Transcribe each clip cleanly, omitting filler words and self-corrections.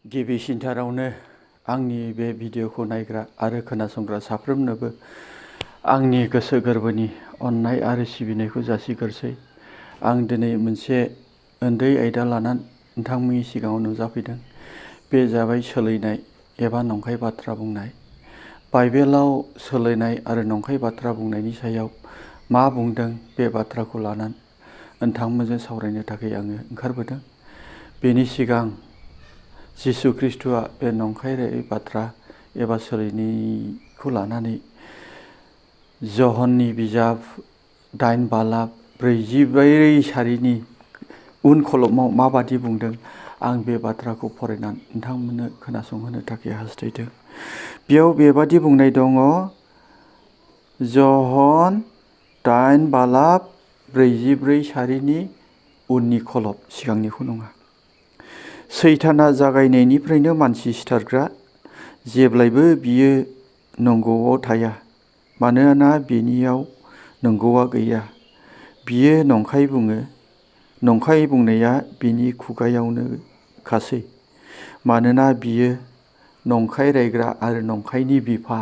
गिबिसिनथारावनो आंनि बे भिडिअखौ नायग्रा आरो खोनासंग्रा साफ्रोमनोबो आंनि गोसो गोरबोनि अननाय आरो सिबिनायखौ जासिग्रोसै। आं दिनै मोनसे उन्दै आयदा लानानै नोंथांमोननि सिगाङाव नुजाफैदों। बे जाबाय सोलायनाय एबा नंखाय बाथ्रा बुंनाय। बाइबेलाव सोलायनाय आरो नंखाय बाथ्रा बुंनायनि सायाव मा बुंदों बे बाथ्राखौ लानानै नोंथांमोनजों सावरायनो थाखाय आङो ओंखारबोदों। बेनि सिगां जिसु ख्रिस्ट'आ बे नंखाय बाथ्रा एबा सोलायनायखौ लानानै जहननि बिजाब 8 बालाब 44 सारिनि उन खलमाव माबादि बुंदों आं बे बाथ्राखौ फरायनानै नोंथांमोननो खोनासंहोनो थाखाय हास्थायदों। बेयाव बेबादि बुंनाय दङ, जहन 8 बालाब 44 सारिनि उननि खलब, सिगांनिखौ नङा। सैताना जागायनायनिफ्रायनो मानसि सिथारग्रा, जेब्लायबो बियो नंगौआव थाया, मानोना बिनियाव नंगौआ गैया। बियो नंखाय बुङो, नंखाय बुंनाया बिनि खुगायावनो खासै, मानोना बियो नंखाय रायग्रा आरो नंखायनि बिफा।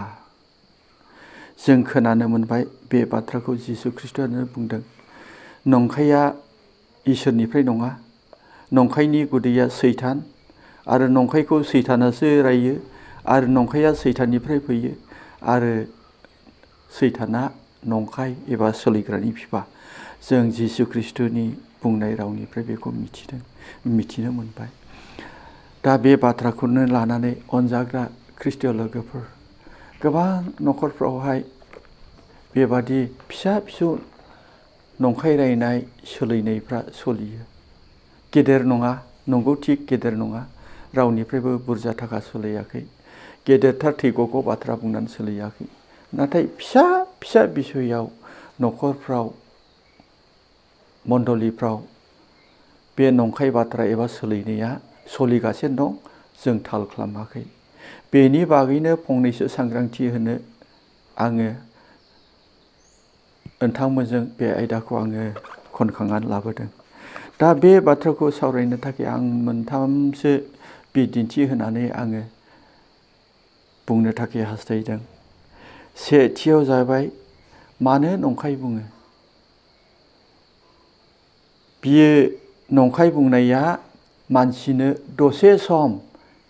जों खोनानो मोनबाय बे बाथ्राखौ जिसु ख्रिस्ट'आनो बुंदों। नंखाया इसोरनिफ्राय नङा, नंखायनि गुदैया सैतान, आरो नंखायखौ सैतानासो रायो, आरो नंखाया सैताननिफ्राय फैयो, आरो सैताना नंखाय एबा सोलिग्रानि बिफा। जों जिसु ख्रिस्ट'नि बुंनाय रावनिफ्राय बेखौ मिथिनो मोनबाय। दा बे बाथ्राखौनो लानानै अनजाग्रा ख्रिस्टिय लोगोफोर, गोबां न'खरफ्रावहाय बेबादि फिसा फिसौ नंखाय रायनाय सोलिनायफ्रा सोलियो। गेदेर नङा, नंगौ थिग गेदेर नङा, रावनिफ्रायबो बुरजा थाखा सोलियाखै, गेदेरथार थैग'ग' बाथ्रा बुंनानै सोलियाखै। नाथाय फिसा फिसा बिसयआव न'खरफ्राव, मण्डलिफ्राव बे नंखाय बाथ्रा एबा सोलिनाया सोलिगासिनो दं, जों थाल खालामाखै। बेनि बागैनो फंनैसो सांग्रांथि होनो आङो नोंथांमोनजों बे आयदाखौ आङो खनखांनानै लाबोदों। दा बे बाथ्राखौ सावरायनो थाखाय आं मोनथामसो बिदिन्थि होनानै आङो बुंनो थाखाय हास्थायदों। सेथियाव जाबाय, मानो नंखाय बुङो? बियो नंखाय बुंनाया मानसिनो दसे सम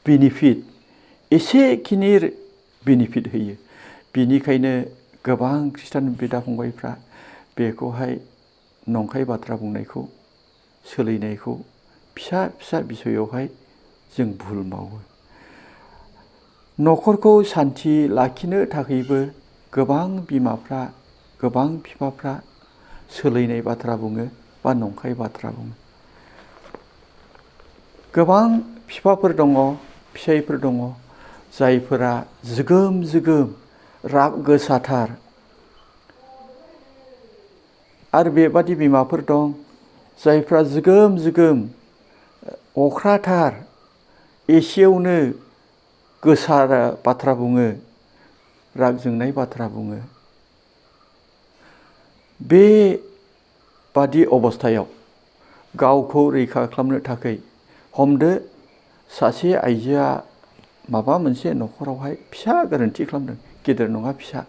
बेनिफिट, एसेखिनि बेनिफिट होयो। बिनिखायनो गोबां खृष्टान बिदा फंबायफ्रा बेखौहाय नंखाय बाथ्रा बुंनायखौ, सोलिनायखौ फिसा फिसा बिसयआवहाय जों भुल मावो। न'खरखौ सान्थि लाखिनो थाखायबो गोबां बिमाफ्रा, गोबां बिफाफ्रा सोलिनाय बाथ्रा बुङो बा नंखाय बाथ्रा बुङो। गोबां बिफाफोर दङ, फिसाइफोर दङ, जायफोरा जोगोम जोगोम राग गोसाथार, आरो बेबादि बिमाफोर दं जायफ्रा जोगोम जोगोम अख्राथार, एसेयावनो गोसा बाथ्रा बुङो, राग जोंनाय बाथ्रा बुङो। बेबादि अबस्थायाव गावखौ रैखा खालामनो थाखाय, हमदो सासे आइजोआ माबा मोनसे न'खरावहाय फिसा गोरोन्थि खालामदों, गेदेर नङा फिसा।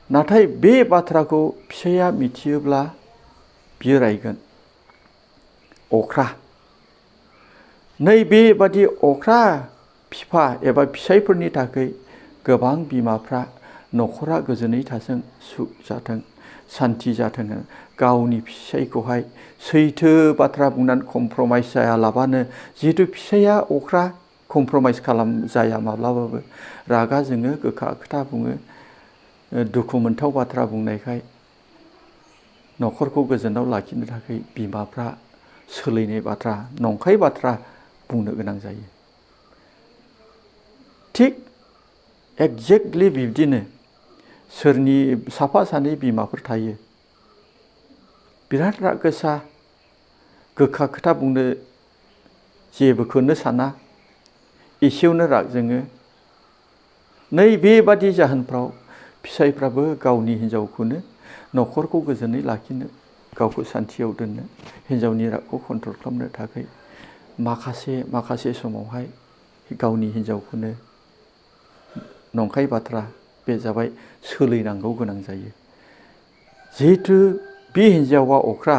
नाथाय बे बाथ्राखौ फिसाया मिथियोब्ला बियो रायगोन, अख्रा। नैबेबादि अख्रा बिफा एबा फिसाइफोरनि थाखाय गोबां बिमाफ्रा न'खरा गोजोनै थाथों, सुख जाथों, सान्थि जाथों, गावनि फिसाइखौहाय सैथो बाथ्रा बुंनानै कमप्रमाइस जायालाबानो, जिहेथु फिसाइया अख्रा, कमप्रमाइस जाया माब्लाबाबो, रागा जोङो, गोखा खोथा बुङो, दुखु मोनथाव बाथ्रा बुंनायखाय न'खरखौ गोजोनाव लाखिनो थाखाय बिमाफ्रा सोलिनाय बाथ्रा, नंखाय बाथ्रा बुंनो गोनां जायो। थिग एक्जेक्टलि बिब्दिनो सोरनि साफा सानै बिमाफोर थायो, बिराद राग गोसा, गोखा खोथा बुंनो जेबोखौनो साना, एसेयावनो राग जोङो। नैबेबादि जाहोनफ्राव फिसाइफ्राबो गावनि हिन्जावखौनो न'खरखौ गोजोनै लाखिनो, गावखौ सान्थियाव दोननो, हिन्जावनि रागखौ कन्ट्रल खालामनो थाखाय माखासे समावहाय गावनि हिन्जावखौनो नंखाय बाथ्रा बे जाबाय सोलिनांगौ गोनां जायो। जिहेथु बे हिन्जावा अख्रा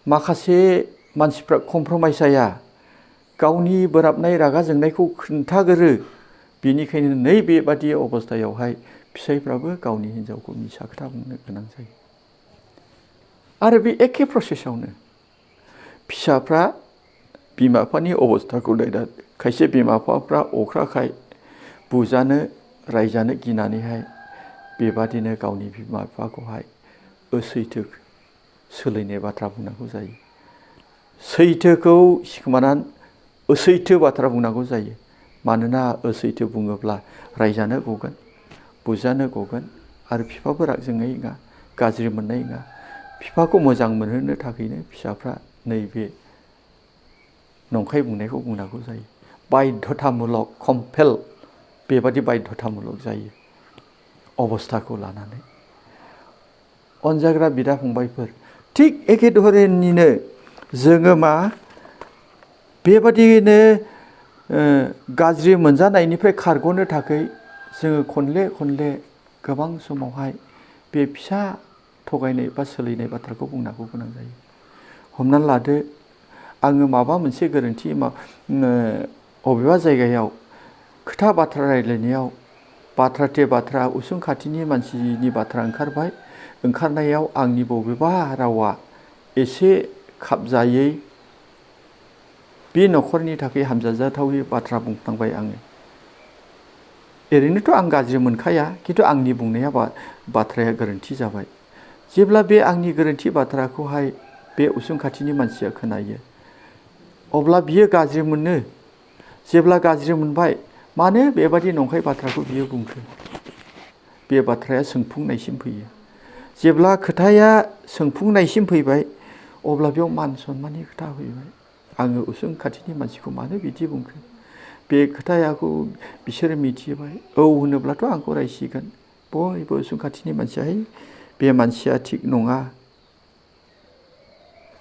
माखासे मानसिफ्रा कमप्रमाइस जाया, गावनि बोराबनाय रागा जोंनायखौ खोन्थागोरो। बेनिखायनो नैबेबादि अबस्थायावहाय फिसाइफ्राबो गावनि हिन्जावखौ मिसा खोथा बुंनो गोनां जायो। आरो बे एखे प्रसेसआवनो फिसाफ्रा बिमा बिफानि अबस्थाखौ नायनानै खायसे बिमा बिफाफ्रा अख्राखाय बुजानो रायजानो गिनानैहाय बेबादिनो गावनि बिमा बिफाखौहाय असैथो सोलिनाय बाथ्रा बुंनांगौ जायो। सैथोखौ सिखोमानानै असैथो बाथ्रा बुंनांगौ जायो। मानोना असैथो बुङोब्ला रायजानो गगोन, बुजानो गगोन आरो बिफाबो राग जोंनाय नङा, गाज्रि मोननाय नङा। बिफाखौ मोजां मोनहोनो थाखायनो फिसाफ्रा नैबे नंखाय बुंनायखौ बुंनांगौ जायो। बाध्यतामुलक कम्पेल बेबादि बाध्यतामुलक जायो अबस्थाखौ लानानै। अनजाग्रा बिदा फंबायफोर, थिग एखे धरनिनो जोङो मा बेबादिनो गाज्रि मोनजानायनिफ्राय खारग'नो थाखाय जोङो खनले खनले गोबां समावहाय बे फिसा थगायनाय बा सोलिनाय बाथ्राखौ बुंनांगौ गोनां जायो। हमना लादो, आङो माबा मोनसे गोरोन्थि बबेबा जायगायाव खोथा बाथ्रा रायज्लायनायाव बाथ्राथे बाथ्रा उसुं खाथिनि मानसिनि बाथ्रा ओंखारबाय। ओंखारनायाव आंनि बबेबा रावा एसे खाबजायै बे न'खरनि थाखाय हामजाजाथावै बाथ्रा बुंफ्लांबाय आङो। ओरैनोथ' आं गाज्रि मोनखाया, खिन्थु आंनि बुंनाया बाथ्राया गोरोन्थि जाबाय। जेब्ला बे आंनि गोरोन्थि बाथ्राखौहाय बे उसुं खाथिनि मानसिया खोनायो, अब्ला बियो गाज्रि मोनो। जेब्ला गाज्रि मोनबाय, मानो बेबादि नंखाय बाथ्राखौ बियो बुंखो? बे बाथ्राया सोंफुंनायसिम फैयो। जेब्ला खोथाया सोंफुंनायसिम फैबाय, अब्ला बेयाव मान सनमाननि खोथा फैबाय। आङो उसुं खाथिनि मानसिखौ मानो बिदि बुंखो? बे खोथायाखौ बिसोरो मिथिबाय। औ होनोब्लाथ' आंखौ रायसिगोन। बयबो उसुं खाथिनि मानसिया, बे मानसिया थिग नङा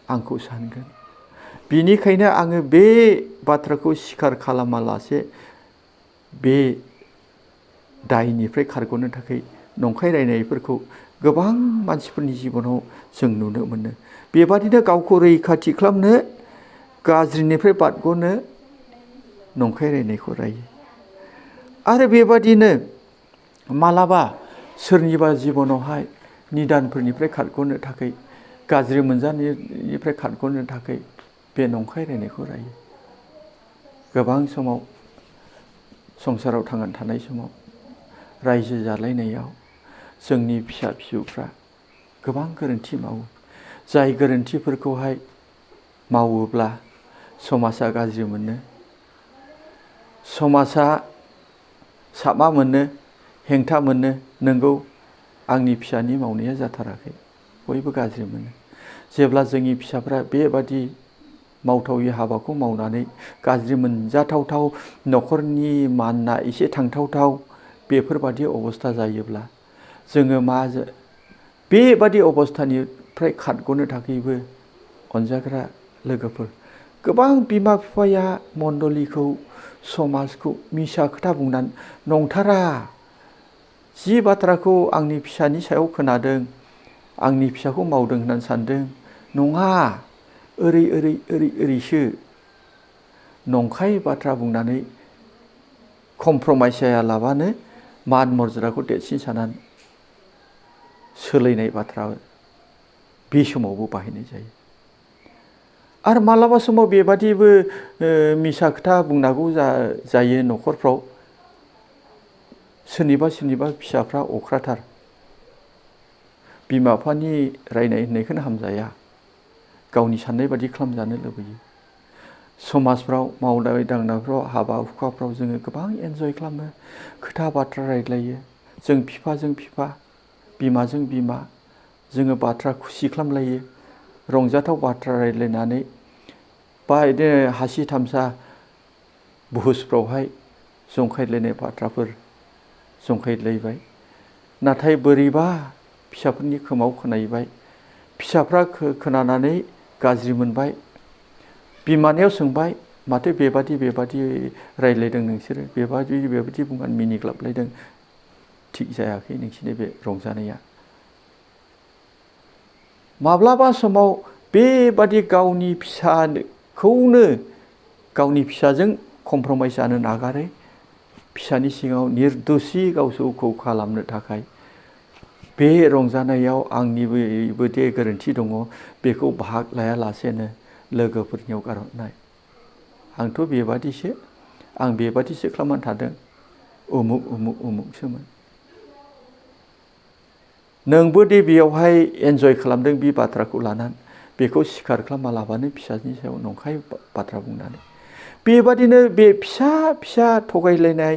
आंखौ सानगोन। बिनिखायनो आङो बे बाथ्राखौ स्वीकार खालामालासे बे दायनिफ्राय खारग'नो थाखाय नंखाय रायनायफोरखौ गोबां मानसिफोरनि जिबनाव जों नुनो मोनो। बेबादिनो गावखौ रैखाथि खालामनो, गाज्रिनिफ्राय बारग'नो नंखाय रायनायखौ रायो। आरो बेबादिनो मालाबा सोरनिबा जिबनावहाय निदानफोरनिफ्राय खारग'नो थाखाय, गाज्रि मोनजानायनिफ्राय खारग'नो थाखाय बे नंखाय रायनायखौ रायो। गोबां समाव संसाराव थांनानै थानाय समाव रायजो जालायनायाव जोंनि फिसा फिसौफ्रा गोबां गोरोन्थि मावो। जाय गोरोन्थिफोरखौहाय मावोब्ला समाजा गाज्रि मोनो, समाजा साबा मोनो, हेंथा मोनो। नंगौ, आंनि फिसानि मावनाया जाथाराखै, बयबो गाज्रि मोनो। जेब्ला जोंनि फिसाफ्रा बेबादि मावथावै हाबाखौ मावनानै गाज्रि मोनजाथावथाव, न'खरनि मानआ एसे थांथावथाव बेफोरबादि अबस्था जायोब्ला जोङो बेबादि अबस्थानिफ्राय खारग'नो थाखायबो अनजाग्रा लोगोफोर, गोबां बिमा बिफाया मण्डलिखौ, समाजखौ मिसा खोथा बुंनानै नंथारा जि बाथ्राखौ आंनि फिसानि सायाव खोनादों, आंनि फिसाखौ मावदों होननानै सानदों, नङा, ओरैसो नंखाय बाथ्रा बुंनानै कमप्रमाइस जायालाबानो मान मर्यादाखौ देरसिन साननानै सोलायनाय बाथ्रा बे समावबो बाहायनाय जायो। आरो मालाबा समाव बेबादिबो मिसा खोथा बुंनांगौ जायो न'खरफ्राव। सोरनिबा फिसाफ्रा अख्राथार, बिमा बिफानि रायनाय होननायखौनो हामजाया, गावनि साननाय बादि खालामजानो लुबैयो। समाजफ्राव मावनाय दांनायफ्राव, हाबा हुखाफ्राव जोङो गोबां एन्जय खालामो, खोथा बाथ्रा रायज्लायो। जों बिफाजों बिफा, बिमाजों बिमा जोङो बाथ्रा खुसि खालामलायो। रंजाथाव बाथ्रा रायज्लायनानै बा बिदिनो हासि थामसा बुहुसफ्रावहाय जंखायलायनाय बाथ्राफोर जंखायलायबाय। नाथाय बोरैबा फिसाफोरनि खोमाव खोनाहैबाय, फिसाफ्रा खोनानानै गाज्रि मोनबाय, बिमानियाव सोंबाय, माथो बेबादि रायज्लायदों नोंसोरो, बेबादि बुंनानै मिनिग्लाबलायदों। थिग जायाखै नोंसिनि बे रंजानाया। माब्लाबा समाव बेबादि गावनि फिसाखौनो गावनि फिसाजों कमप्रमाइस जानो नागारै फिसानि सिगाङाव निर्दोषि गावसोरखौ खालामनो थाखाय बे रंजानायाव आंनिबो दे गोरोन्थि दङ बेखौ बाहाग लायालासेनो लोगोफोरनियाव गारहरनाय। आंथ' बेबादिसो खालामनानै थादों, उमुकसोमोन। नोंबो दे बेयावहाय एन्जय खालामदों बे बाथ्राखौ लानानै, बेखौ सिखार खालामालाबानो फिसानि सायाव नंखाय बाथ्रा बुंनानै। बेबादिनो बे फिसा थगायलायनाय,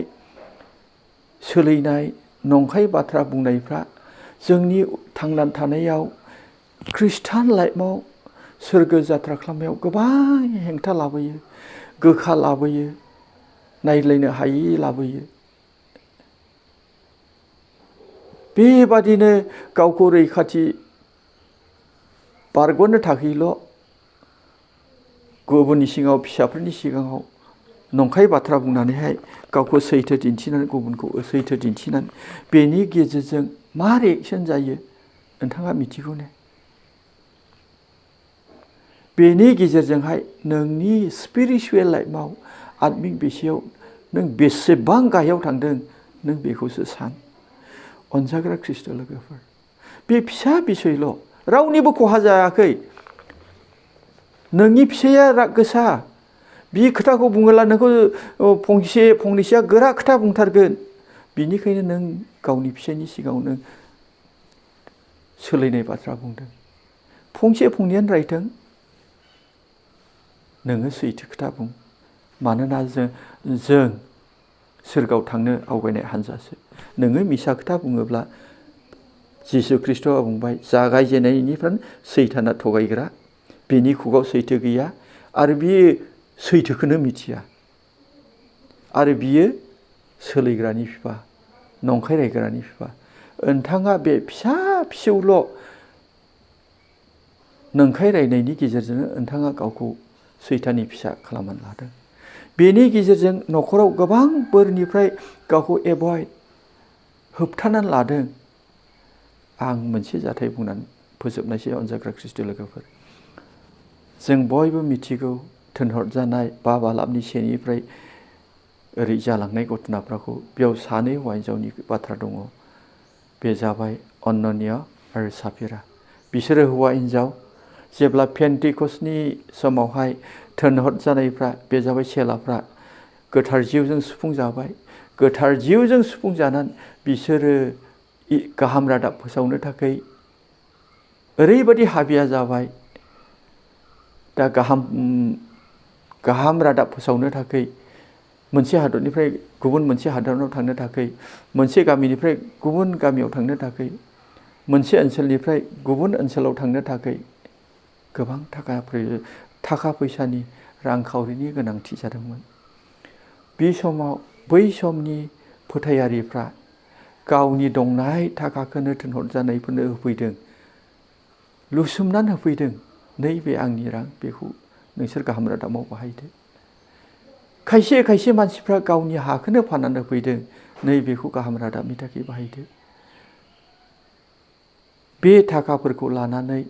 सोलिनाय, नंखाय बाथ्रा बुंनायफ्रा जोंनि थांनानै थानायाव खृष्टान लाइफआव सोरगो जात्रा खालामनायाव गोबां हेंथा लाबोयो, गोखा लाबोयो, नायलायनो हायि लाबोयो। बेबादिनो गावखौ रैखाथि बारग'नो थाखायल' गुबुननि सिगाङाव, फिसाफोरनि सिगाङाव नंखाय बाथ्रा बुंनानैहाय गावखौ सैथो दिन्थिनानै, गुबुनखौ सैथो दिन्थिनानै बेनि गेजेरजों मा रिएक्सन जायो नोंथाङा मिथिगौ ने? बेनि गेजेरजोंहाय नोंनि स्पिरिचुवेल लाइफआव, आत्मिक बिथिङाव नों बेसेबां गाहायाव थांदों नों बेखौसो सान। अनजाग्रा ख्रिस्ट' लोगोफोर, बे फिसा बिसयल' रावनिबो खहा जायाखै। नोंनि फिसाया राग गोसा, बे खोथाखौ बुङोब्ला नोंखौ फंनैसोआ गोरा खोथा बुंथारगोन। बिनिखायनो नों गावनि फिसायनि सिगाङाव नों सोलायनाय बाथ्रा बुंदों। फंनैयानो रायथों, नोङो सैथो खोथा बुं। मानोना जों सोरगोआव थांनो आवगायनाय हान्जासो। नोङो मिसा खोथा बुङोब्ला जिसु ख्रिस्ट'आ बुंबाय, जागायजेननायनिफ्राय सैताना थगायग्रा, बिनि खुगाव सैथो गैया आरो बियो सैथोखौनो मिथिया। आरो बियो सोलिग्रानि बिफा, नंखाय रायग्रानि बिफा। नोंथाङा बे फिसौल' नंखाय रायनायनि गेजेरजों नोंथाङा गावखौ सैताननि फिसा खालामनानै लादों। बेनि गेजेरजों न'खराव गोबां बोरनिफ्राय गावखौ होबथानानै लादों। आं मोनसे जाथाय बुंनानै फोजोबनायसै अनजाग्रा ख्रिस्ट' लोगोफोर। जों बयबो मिथिगौ, थिनहरजानाय बालाबनि सेनिफ्राय ओरै जालांनाय घटनाफोरखौ। बेयाव सानै हौवा हिन्जावनि बाथ्रा दङ। बे जाबाय अनन्या आरो साफिरा। बिसोरो हौवा हिन्जाव जेब्ला पेन्टिकस्टनि समावहाय थिनहरजानायफ्रा, बे जाबाय चेलाफ्रा गोथार जिउजों सुफुंजाबाय। गोथार जिउजों सुफुंजानानै बिसोरो गाहाम रादाब फोसावनो थाखाय ओरैबायदि हाबिया जाबाय। दा गाहाम रादाब फोसावनो थाखाय मोनसे हादरनिफ्राय गुबुन मोनसे हादराव थांनो थाखाय, मोनसे गामिनिफ्राय गुबुन गामियाव थांनो थाखाय, मोनसे ओनसोलनिफ्राय गुबुन ओनसोलाव थांनो थाखाय गोबां थाखा फैसानि, रांखावरिनि गोनांथि जादोंमोन। बे समाव बै समनि फोथायारिफ्रा गावनि दंनाय थाखाखौनो थिनहरजानायफोरनो होफैदों, लुसोमनानै होफैदों। नैबे आंनि रां, बेखौ नोंसोर गाहाम रादाबाव बाहायदो। खायसे मानसिफ्रा गावनि हाखौनो फाननानै होफैदों, नैबेखौ गाहाम रादाबनि थाखाय बाहायदो। बे थाखाफोरखौ लानानै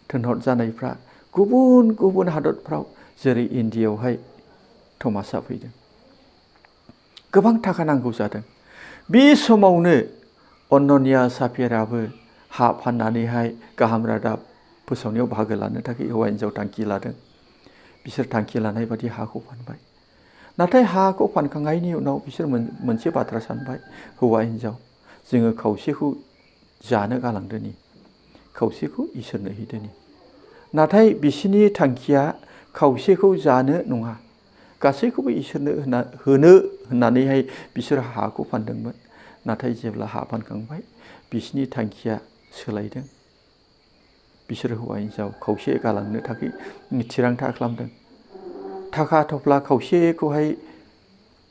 थिनहरजानायफ्रा गुबुन गुबुन हादरफ्राव, जेरै इन्डियायावहाय थमासा फैदों। गोबां थाखा नांगौ जादों। बे समावनो अनन्या साफिराबो हा फाननानैहाय गाहाम रादाब फोसावनायाव बाहागो लानो थाखाय हौवा हिन्जाव थांखि लादों। बिसोर थांखि लानाय बादि हाखौ फानबाय। नाथाय हाखौ फानखांनायनि उनाव बिसोर मोनसे बाथ्रा सानबाय, हौवा हिन्जाव, जोङो खावसेखौ जानो गालांदोनि, खावसेखौ इसोरनो हैदोनि। नाथाय बिसोरनि थांखिया खावसेखौ जानो नङा, गासैखौबो इसोरनो होनो होननानैहाय बिसोर हाखौ फानदोंमोन। नाथाय जेब्ला हा फानखांबाय, बिसोरनि थांखिया सोलायदों। बिसोर हौवा हिन्जाव खावसे गालांनो थाखाय थिरांथा खालामदों। थाखा थफ्ला खावसेखौहाय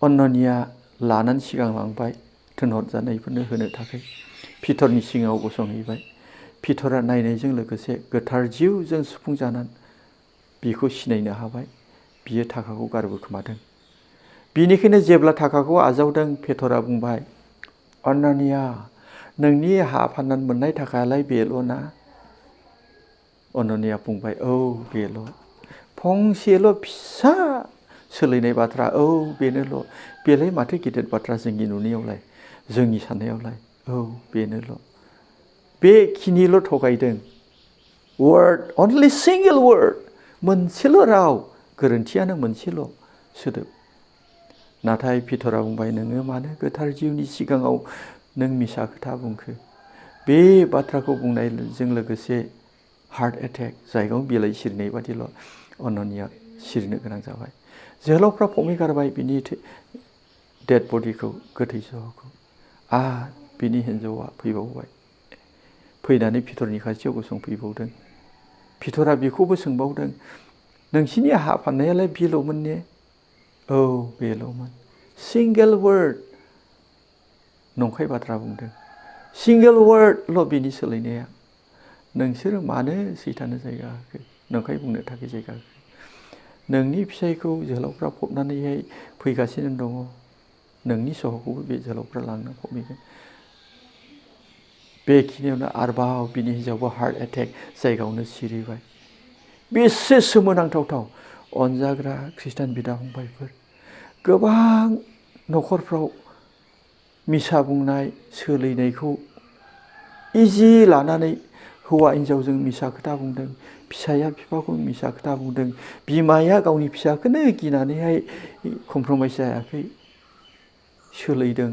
अनन्या लानानै सिगांलांबाय थिनहरजानायफोरनो होनो थाखाय। पितरनि सिगाङाव गसंहैबाय। पितरा नायनायजों लोगोसे गोथार जिउजों सुफुंजानानै बिखौ सिनायनो हाबाय। बियो थाखाखौ गारबोखोमादों। बिनिखायनो जेब्ला थाखाखौ आजावदों, पेटरा बुंबाय, अनानिया, नोंनि हा फाननानै मोननाय थाखायालाय बेल' ना? अनानिया बुंबाय, औ बेल'। फंसेल' फिसा सोलायनाय बाथ्रा, औ बेनोल'। बेलाय माथो गिदिर बाथ्रा जोंनि नुनायावलाय, जोंनि साननायावलाय, औ बेनोल'। बेखिनिल' थगायदों। वर्ड, अनलि सिंगल वर्ड, मोनसेल' राव, गोरोन्थियानो मोनसेल' सोदोब। नाथाय पितरा बुंबाय, नोङो मानो गोथार जिउनि सिगाङाव नों मिसा खोथा बुंखो? बे बाथ्राखौ बुंनायजों लोगोसे हार्ट एटेक, जायगायाव बिलाइ सिरिनाय बादिल' अनानिया सिरिनो गोनां जाबाय। जोहोलावफ्रा फमै गारबाय बिनि डेड बडिखौ, गोथै सह'खौ। बिनि हिन्जावा फैबावबाय। फैनानै पितरनि खाथियाव गसंफैबावदों। पितरा बेखौबो सोंबावदों, नोंसिनि हा फाननायालाय बेल'मोन ने? औ बेल'मोन। सिंगेल वर्ड, नंखाय बाथ्रा बुंदों। सिंगेल वर्डल' बिनि सोलायनाया। नोंसोरो मानो सैताननो जायगा होखो? नंखाय बुंनो थाखाय जायगा होखो? नोंनि फिसायखौ जोहोलावफ्रा फबनानैहाय फैगासिनो दङ। नोंनि सह'खौबो बे जोहोलावफ्रा लांनो फबैगोन। बेखिनियावनो आरोबाव बिनि हिन्जावबो हार्ट एटेक, जायगायावनो सिरिबाय। बेसे सोमोनांथावथाव। अनजाग्रा खृष्टान बिदा फंबायफोर, गोबां न'खरफ्राव मिसा बुंनाय, सोलिनायखौ इजि लानानै हौवा हिन्जावजों मिसा खोथा बुंदों, फिसाया बिफाखौ मिसा खोथा बुंदों, बिमाया गावनि फिसाखौनो गिनानैहाय कमप्रमाइस जायाखै, सोलिदों।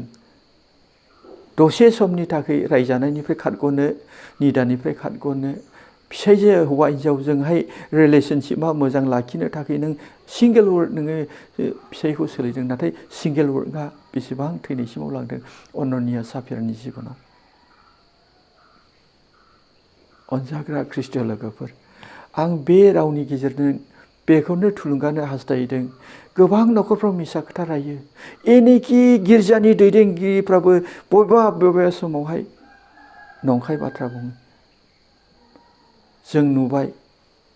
दसे समनि थाखाय रायजानायनिफ्राय खारग'नो, निदानिफ्राय खारग'नो, फिसाइजो हौवा हिन्जावजोंहाय रिलेसनशिपआ मोजां लाखिनो थाखाय नों सिंगेल वर्ड नोङो फिसाइखौ सोलिदों। नाथाय सिंगेल वर्डआ बेसेबां थैनायसिमाव लांदों अननिया साफिरानि जिबनाव। अनजाग्रा ख्रिस्टियान लोगोफोर, आं बे रावनि गेजेरजों बेखौनो थुलुंगानो हास्थायदों। गोबां न'खरफ्राव मिसा खोथा रायो। एनेखि गिर्जानि दैदेनगिरिफ्राबो बबेबा समावहाय नंखाय बाथ्रा बुङो। जों नुबाय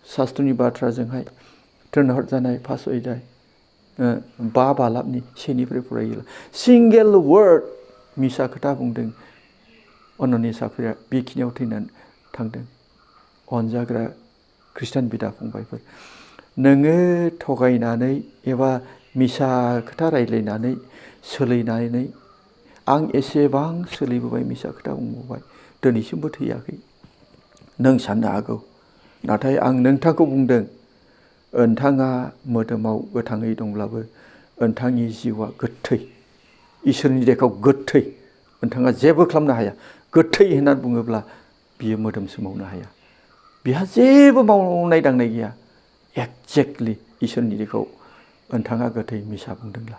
शास्त्रनि बाथ्राजोंहाय थिनहरजानाय फास अध्याय 5 बालाबनि 1निफ्राय फरायोब्ला सिंगेल वर्ड मिसा खोथा बुंदों अननि साफिरा, बेखिनियाव थैनानै थांदों। अनजाग्रा खृष्टान बिदा फंबायफोर, नोङो थगायनानै एबा मिसा खोथा रायज्लायनानै सोलिनानै, आं एसेबां सोलिबोबाय, मिसा खोथा बुंबोबाय, दिनैसिमबो थैयाखै नों साननो हागौ। नाथाय आं नोंथांखौ बुंदों, नोंथाङा मोदोमाव गोथाङै दंब्लाबो नोंथांनि जिउआ गोथै, इसोरनि देखाव गोथै, नोंथाङा जेबो खालामनो हाया। गोथै होननानै बुङोब्ला बियो मोदोम सोमावनो हाया, बिहा जेबो मावनाय दांनाय गैया। एक्जेक्टलि इसोरनि देखाव नोंथाङा गोथै मिसा बुंदोंब्ला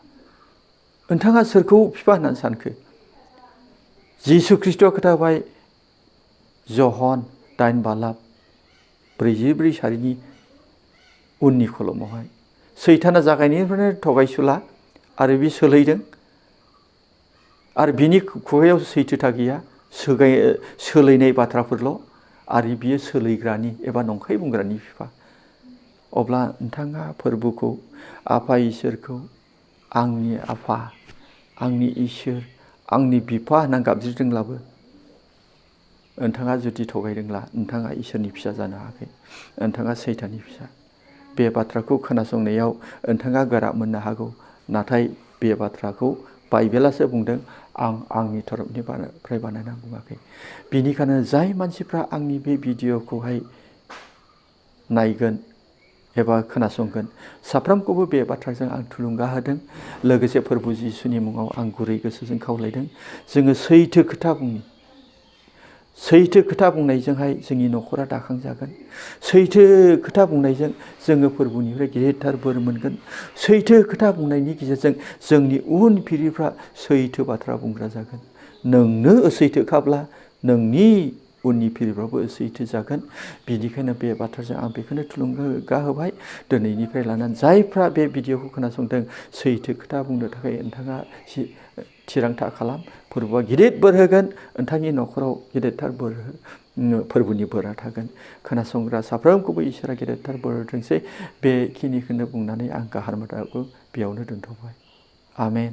नोंथाङा सोरखौ बिफा होननानै सानखो? जिसु ख्रिस्ट'आ खोथाबाय, जहन 8 बालाब 44 सारिनि उननि खलमावहाय, सैताना जागायनायनिफ्रायनो थगायसुला आरो बि सोलैदों आरो बिनि खुगायाव सैथोथा गैया, सोलायनाय बाथ्राफोरल', आरो बियो सोलैग्रानि एबा नंखाय बुंग्रानि बिफा। अब्ला नोंथाङा फोरबोखौ, आफा इसोरखौ आंनि आफा, आंनि इसोर, आंनि बिफा होनना गाबज्रिदोंब्लाबो नोंथाङा जुदि थगायदोंब्ला नोंथाङा इसोरनि फिसा जानो हायाखै, नोंथाङा सैताननि फिसा। बे बाथ्राखौ खोनासंनायाव नोंथाङा गोरा मोननो हागौ, नाथाय बे बाथ्राखौ बाइबेलासो बुंदों, आं आंनि तरफनिफ्राय बानायना बुङाखै। बिनिखायनो जाय मानसिफ्रा आंनि बे भिडिअ'खौहाय नायगोन एबा खोनासंगोन, साफ्रोमखौबो बे बाथ्राजों आं थुलुंगा होदों। लोगोसे फोरबु जिसुनि मुङाव आं गुरै गोसोजों खावलायदों, जोङो सैथो खोथा बुंनि। सैथो खोथा बुंनायजोंहाय जोंनि न'खरा दाखांजागोन। सैथो खोथा बुंनायजों जोङो फोरबुनिफ्राय गिदिरथार बोर मोनगोन। सैथो खोथा बुंनायनि गेजेरजों जोंनि उन फिरिफ्रा सैथो बाथ्रा बुंग्रा जागोन। नोंनो असैथोखाब्ला नोंनि उननि फिरिफ्राबो असैथो जागोन। बिनिखायनो बे बाथ्राजों आं बेखौनो थुलुंगा होबाय। दिनैनिफ्राय लानानै जायफ्रा बे भिडिअ'खौ खोनासंदों, सैथो खोथा बुंनो थाखाय नोंथाङा थिरांथा खालाम। फोरबुआ गिदिर बोर होगोन, नोंथांनि न'खराव गिदिरथार बोर फोरबोनि बोरा थागोन। खोनासंग्रा साफ्रोमखौबो इसोरा गेदेरथार बोर होथोंसै। बेखिनिखौनो बुंनानै आं गाहार माथोखौ बेयावनो दोनथ'बाय। आमेन।